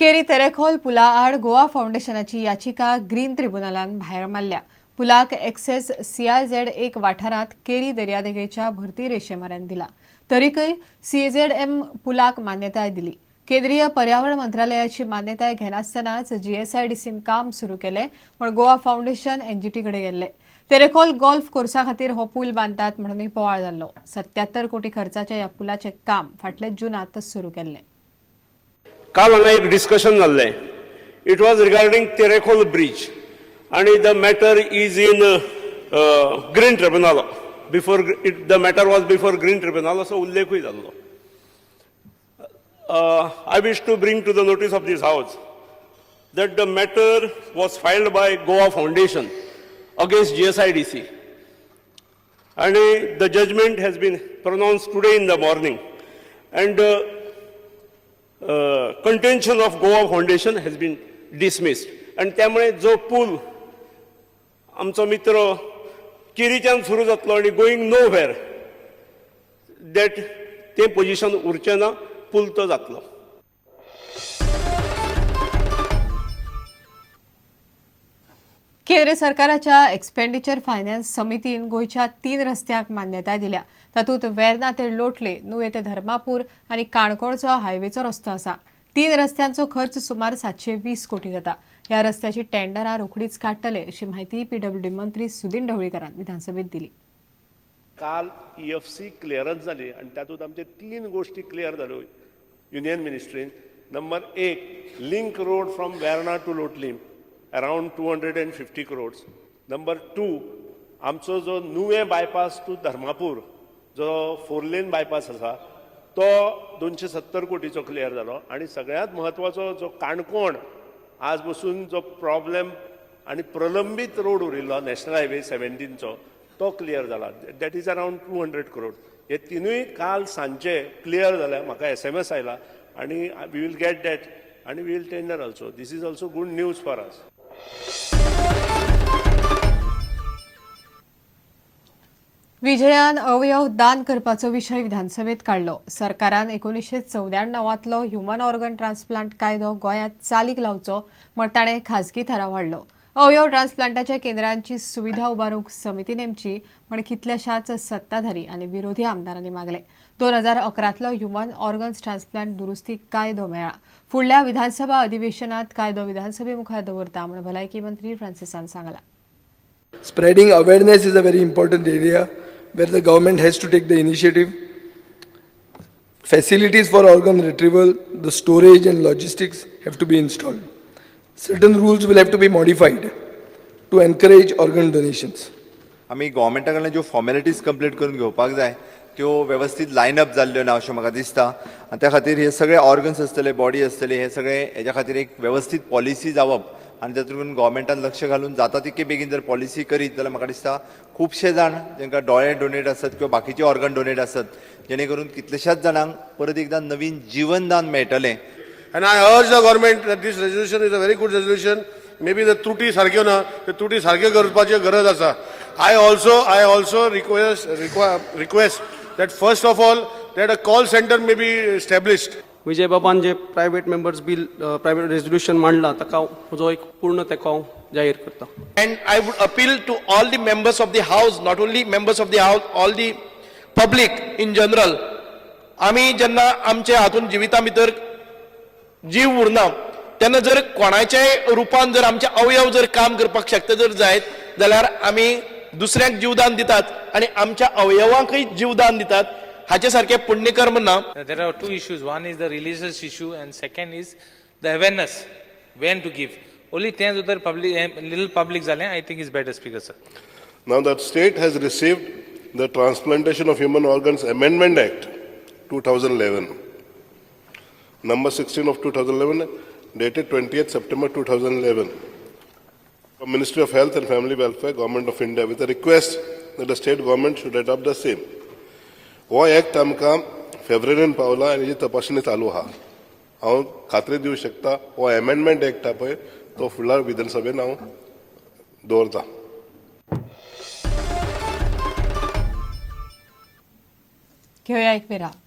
Carry Terekhol पुला आड गोवा फाउंडेशनाची याचिका ग्रीन ट्रिब्युनलान भायर मारल्या. पुलाक एक्सेस CIZ1 वाठारात केरी दर्यादेगेच्या भरती रेषेमेरेन दिला. तरीकय CZM पुलाक मान्यताय दिली. केंद्रीय पर्यावरण मंत्रालयाची मान्यताय घेनासतनाच GSIDCन काम सुरू केले, पण गोवा फाउंडेशन NGT कडे गेल्ले. तेरेखोल गोल्फ कोर्सा खातीर हो पूल बांदतात म्हणून बोवाळ जाल्लो. 77 कोटी खर्चाच्या या पुलाचे काम फाटले जूनात सुरू केल्ले. काल हांगा एक डिस्कशन जाल्लें. It was regarding Terekhol bridge आणि the matter is in green tribunal. Before the matter was before green tribunal असो उल्लेखूय जाल्लो. I wish to bring to the notice of this House that the matter was filed by Goa Foundation against GSIDC, and the judgment has been pronounced today in the morning, and contention of Goa Foundation has been dismissed. And त्यामुळे जो पूल आमचो मित्र केरीच्यान सुरू जातलो आणि going know where, that ते position उरचें ना, पूल तो जातलो. केंद्र सरकाराच्या एक्सपेंडिचर फायनान्स समितीन गोयच्या 3 रस्त्यांक मान्यताय दिल्या. तातूंत वेर्ना ते लोटले, नुये ते धर्मापूर आणि काणकोणचो हायवेचो रस्तो आसा. 3 रस्त्यांचो खर्च सुमार 720 कोटी जाता. ह्या रस्त्याची टेंडरां रोखडीच काडटले अशी माहिती PWD मंत्री सुदीन ढवळीकरान विधानसभेत दिली. काल EFC क्लिअरन्स जाली आणि तातूंत आमचे 3 गोष्टी क्लियर जाल्यो युनियन मिनिस्ट्रीन. Number 1, link road from Verna to Lotlim around 250 crores. Number 2, आमचो जो नुवें बायपास टू धर्मापूर जो 4 लेन बायपास आसा तो 270 कोटीचो क्लियर जालो. आणि सगळ्यांत म्हत्वाचो जो काणकोण आज बसून जो प्रॉब्लेम आणि प्रलंबीत रोड उरिल्लो नॅशनल हायवे 17चो तो क्लियर जाला. That is around 200 crores. हे तिनूय काल सांजे क्लियर जाल्या. म्हाका SMS आयला आणि वी वील गेट दॅट आणि we will tender also. This is also good news for us. विजयान अवयव दान करपाचो विषय विधानसभेत काढलो. सरकारान 1994तलो ह्युमन ऑर्गन ट्रान्सप्लांट कायदो गोंयांत चालीक लावचो म्हण ताणें खाजगी थाराव हाडलो. अवयव ट्रान्सप्लांटाच्या केंद्रांची सुविधा उबारूंक समिती नेमची म्हण कितल्याशाच सत्ताधारी आनी विरोधी आमदारांनी मागले. 2011तलो ह्युमन ऑर्गन्स ट्रान्सप्लांट दुरुस्ती कायदो मेळ्ळा. फुडल्या विधानसभा अधिवेशनात कायदो विधानसभे मुखार दवरता म्हण भलायकी मंत्री फ्रांसिसान सांगला. Spreading awareness is a very important area where the government has to take the initiative. Facilities for organ retrieval, the storage and logistics have to be installed. Certain rules will have to be modified to encourage organ donations. आमी गव्हर्मेंटा कडल्यान ज्यो formalities complete करून घेवपाक जाय त्यो व्यवस्थित लायनअप जाल्ल्यो ना अशें म्हाका दिसता. आनी त्या खातीर हे सगळे ऑर्गन्स आसतले, बॉडी आसतली, हे सगळे हेच्या खातीर एक व्यवस्थीत पॉलिसी जावप आनी तातूंत गव्हर्मेंटान लक्ष घालून जाता तितके बेगीन जर पॉलिसी करीत जाल्यार म्हाका दिसता खुबशे जाण जांकां दोळे डोनेट आसत किंवा बाकीचे ऑर्गन डोनेट आसत जेणे करून कितलेशाच जाणांक परत एकदा नवीन जीवनदान मेळटलें. And I urge the government that this resolution is a very good resolution. Maybe the त्रुटी सारक्यो ना, ते त्रुटी सारक्यो करपाची गरज आसा. I also request that first of all that a call center may be established. विजय बाबान जे private members bill private resolution मांडला ताका म्हजो एक पूर्ण तेंको हांव जाहीर करता. And I would appeal to all the members of the house, not only members of the house, all the public in general. आमी जेन्ना आमचे हातून जिविता भितर जीव उरना तेन्ना जर कोणाच्याय रुपान जर आमचे अवयव जर काम करपाक शकता जर जायत जाल्यार आमी दुसऱ्याक जीवदान दितात आणि आमच्या अवयवांकय जीवदान दितात. हाचे सारखे पुण्यकर्म ना. There are 2 issues. One is the religious issue and second is the awareness when to give. Only then other public little public zale I think is better speaker sir. Now that state has received the Transplantation of Human Organs Amendment Act 2011, number 16 of 2011, dated 20th September 2011, from Ministry of Health and Family Welfare, Government of India, with a request that the state government should adopt the same. हो act आमकां फेब्रुवारीन पावला आनी हेजी तपासणी चालू आहा. हांव खात्री दिवंक शकता हो अमेंडमेंट ऍक्ट आहा पळय तो फुडल्या विधानसभेन हांव दवरता. घेऊया एक विराम.